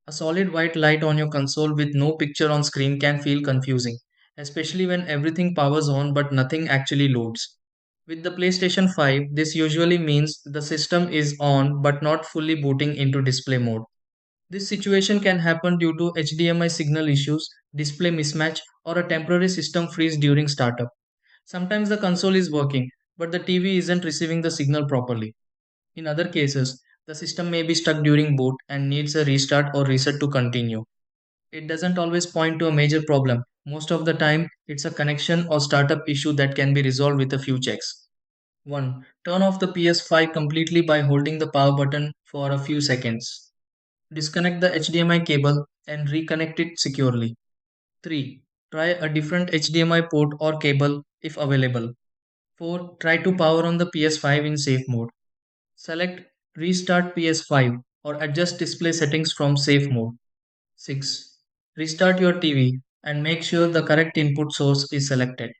A solid white light on your console with no picture on screen can feel confusing, especially when everything powers on but nothing actually loads. With the PlayStation 5, this usually means the system is on but not fully booting into display mode. This situation can happen due to HDMI signal issues, display mismatch, or a temporary system freeze during startup. Sometimes the console is working, but the TV isn't receiving the signal properly. In other cases, the system may be stuck during boot and needs a restart or reset to continue. It doesn't always point to a major problem. Most of the time, it's a connection or startup issue that can be resolved with a few checks. 1. Turn off the PS5 completely by holding the power button for a few seconds. Disconnect the HDMI cable and reconnect it securely. 3. Try a different HDMI port or cable if available. 4. Try to power on the PS5 in safe mode. Select Restart PS5 or adjust display settings from safe mode. 6. Restart your TV and make sure the correct input source is selected.